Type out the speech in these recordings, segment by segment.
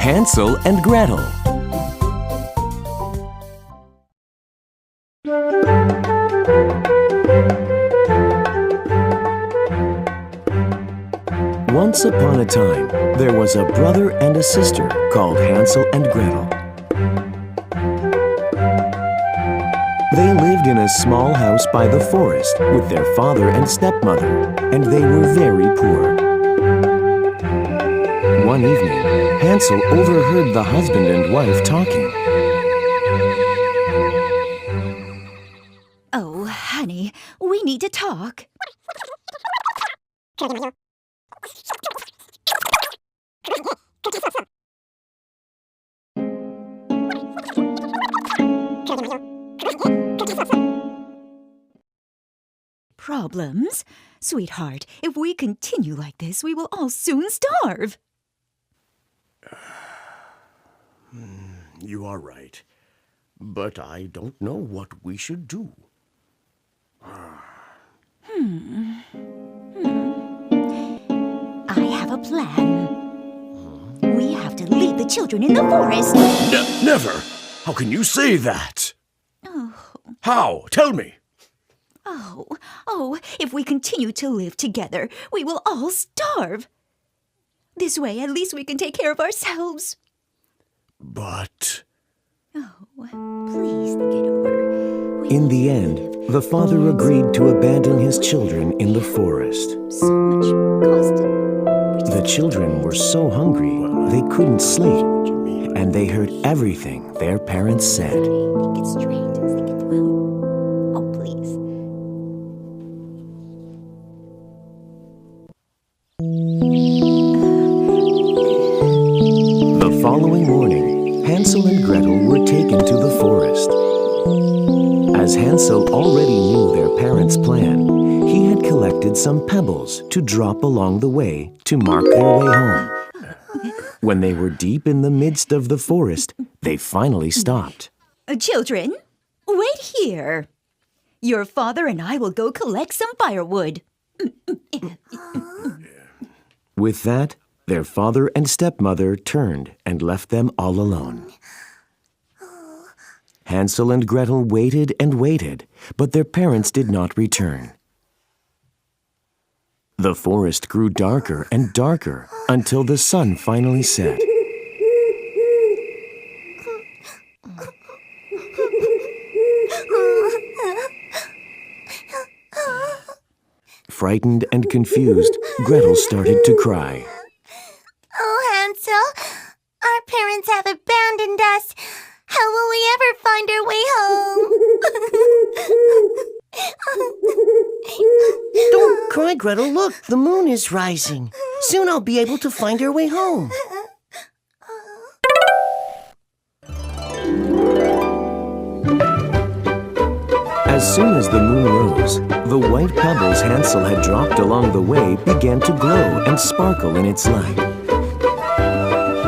Hansel and Gretel. Once upon a time, there was a brother and a sister called Hansel and Gretel. They lived in a small house by the forest with their father and stepmother, and they were very poor. One evening, Hansel overheard the husband and wife talking. Oh, honey, we need to talk. Problems? Sweetheart, if we continue like this, we will all soon starve. You are right, but I don't know what we should do. I have a plan. We have to leave the children in the forest. Never! How can you say that? Oh. How? Tell me. Oh, if we continue to live together, we will all starve. This way, at least we can take care of ourselves. But... Oh, please think it over. In the end, the father agreed to abandon his children in the forest. So much constant. The children were so hungry they couldn't sleep, and they heard everything their parents said. Think it straight. Think it through. Oh, please. The following morning, Hansel and Gretel were taken to the forest. As Hansel already knew their parents' plan, he had collected some pebbles to drop along the way to mark their way home. When they were deep in the midst of the forest, they finally stopped. Children, wait here. Your father and I will go collect some firewood. With that, their father and stepmother turned and left them all alone. Hansel and Gretel waited and waited, but their parents did not return. The forest grew darker and darker until the sun finally set. Frightened and confused, Gretel started to cry. Oh, Hansel, our parents have abandoned us. How will we ever find our way home? Don't cry, Gretel. Look, the moon is rising. Soon I'll be able to find our way home. As soon as the moon rose, the white pebbles Hansel had dropped along the way began to glow and sparkle in its light.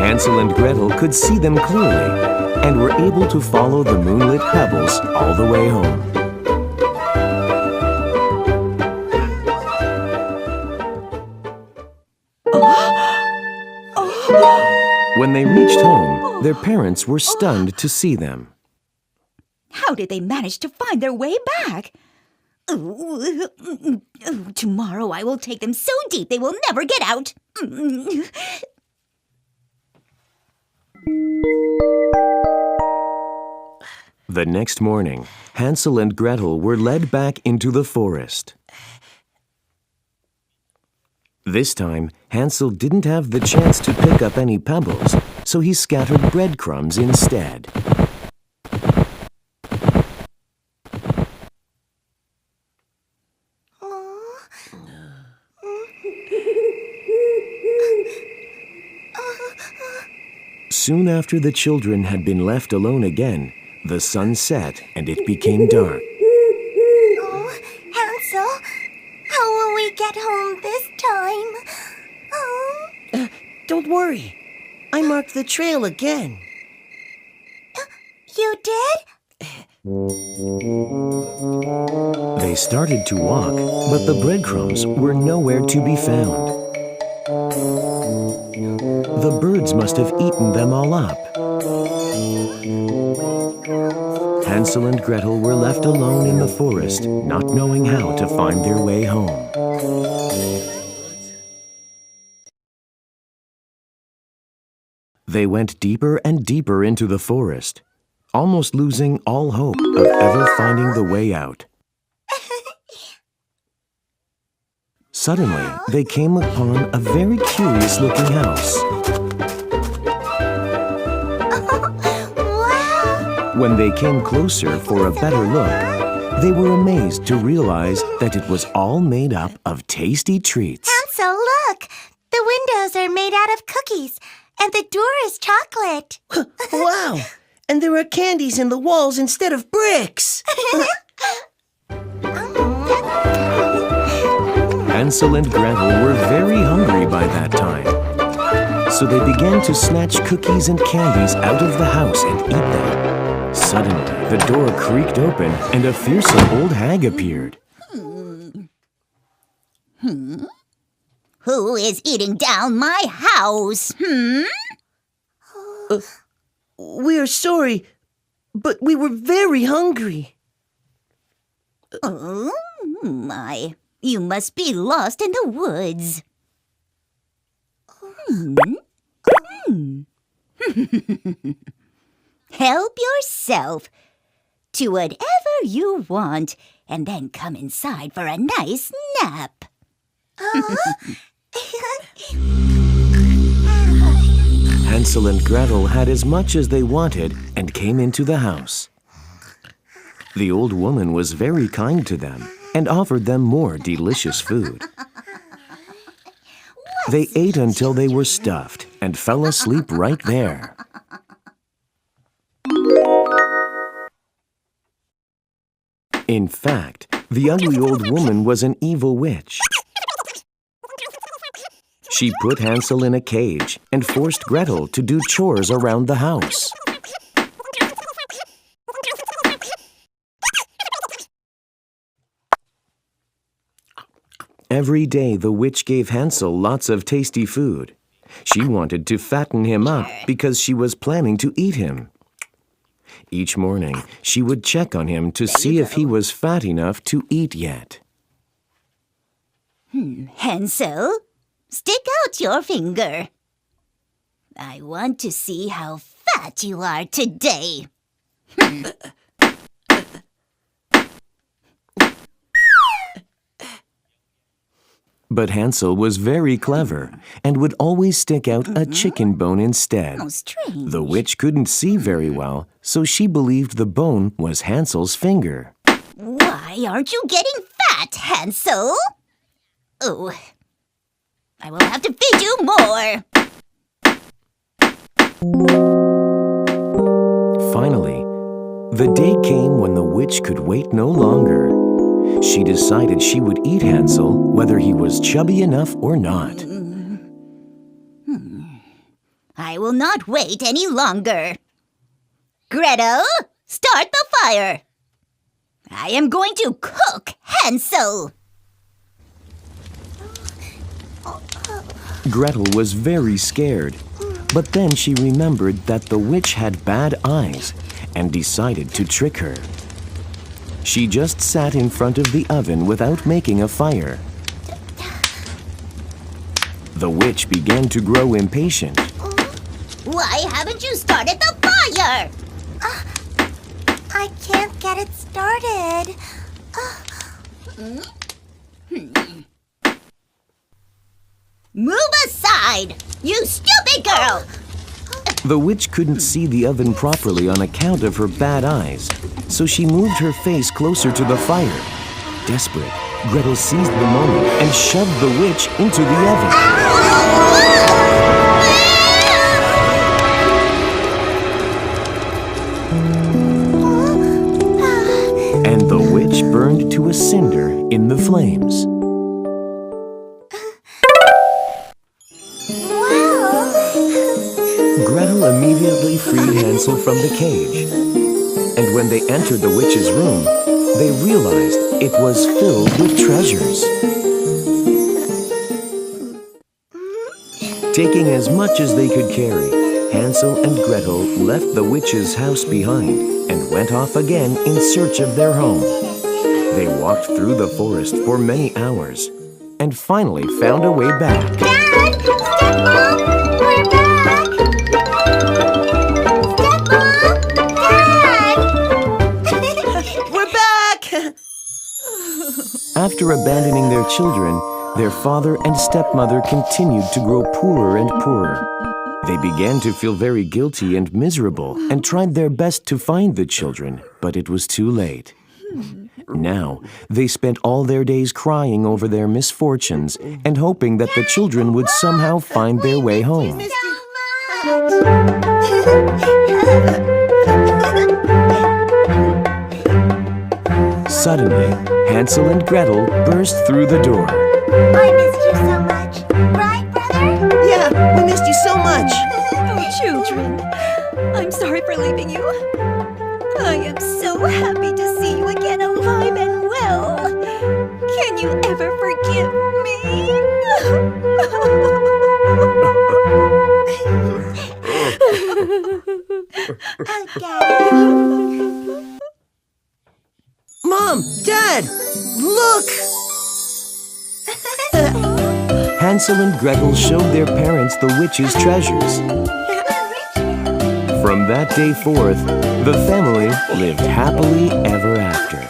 Hansel and Gretel could see them clearly and were able to follow the moonlit pebbles all the way home. When they reached home, their parents were stunned to see them. How did they manage to find their way back? Tomorrow I will take them so deep they will never get out. The next morning, Hansel and Gretel were led back into the forest. This time, Hansel didn't have the chance to pick up any pebbles, so he scattered breadcrumbs instead. Soon after the children had been left alone again, the sun set and it became dark. Oh, Hansel, how will we get home this time? Oh. Don't worry. I marked the trail again. You did? They started to walk, but the breadcrumbs were nowhere to be found. The birds birds must have eaten them all up. Hansel and Gretel were left alone in the forest, not knowing how to find their way home. They went deeper and deeper into the forest, almost losing all hope of ever finding the way out. Suddenly, they came upon a very curious-looking house. Wow! When they came closer for a better look, they were amazed to realize that it was all made up of tasty treats. Hansel, look! The windows are made out of cookies, and the door is chocolate. Wow! And there are candies in the walls instead of bricks. Hansel and Gretel were very hungry by that time. So they began to snatch cookies and candies out of the house and eat them. Suddenly, the door creaked open and a fearsome old hag appeared. Who is eating down my house? We're sorry, but we were very hungry. Oh, my. You must be lost in the woods. Help yourself to whatever you want and then come inside for a nice nap. Hansel and Gretel had as much as they wanted and came into the house. The old woman was very kind to them and offered them more delicious food. They ate until they were stuffed and fell asleep right there. In fact, the ugly old woman was an evil witch. She put Hansel in a cage and forced Gretel to do chores around the house. Every day, the witch gave Hansel lots of tasty food. She wanted to fatten him up because she was planning to eat him. Each morning, she would check on him to see if he was fat enough to eat yet. Hansel, stick out your finger. I want to see how fat you are today. But Hansel was very clever and would always stick out a chicken bone instead. How strange. The witch couldn't see very well, so she believed the bone was Hansel's finger. Why aren't you getting fat, Hansel? Oh, I will have to feed you more. Finally, the day came when the witch could wait no longer. She decided she would eat Hansel whether he was chubby enough or not. I will not wait any longer. Gretel, start the fire. I am going to cook Hansel. Gretel was very scared, but then she remembered that the witch had bad eyes and decided to trick her. She just sat in front of the oven without making a fire. The witch began to grow impatient. Why haven't you started the fire? I can't get it started. Move aside, you stupid girl! The witch couldn't see the oven properly on account of her bad eyes, so she moved her face closer to the fire. Desperate, Gretel seized the moment and shoved the witch into the oven. And the witch burned to a cinder in the flames. Gretel immediately freed Hansel from the cage. And when they entered the witch's room, they realized it was filled with treasures. Taking as much as they could carry, Hansel and Gretel left the witch's house behind and went off again in search of their home. They walked through the forest for many hours and finally found a way back. Dad! Stepmom! We're back! Stepmom! Dad! We're back! After abandoning their children, their father and stepmother continued to grow poorer and poorer. They began to feel very guilty and miserable and tried their best to find the children, but it was too late. Now, they spent all their days crying over their misfortunes and hoping that the children would somehow find their way home. Suddenly, Hansel and Gretel burst through the door. I missed you so much. Right, brother? Yeah, we missed you so much. Oh, children, I'm sorry for leaving you. I am so happy to see you again alive and well. Can you ever forgive me? Mom! Dad! Look! Hansel and Gretel showed their parents the witch's treasures. From that day forth, the family lived happily ever after.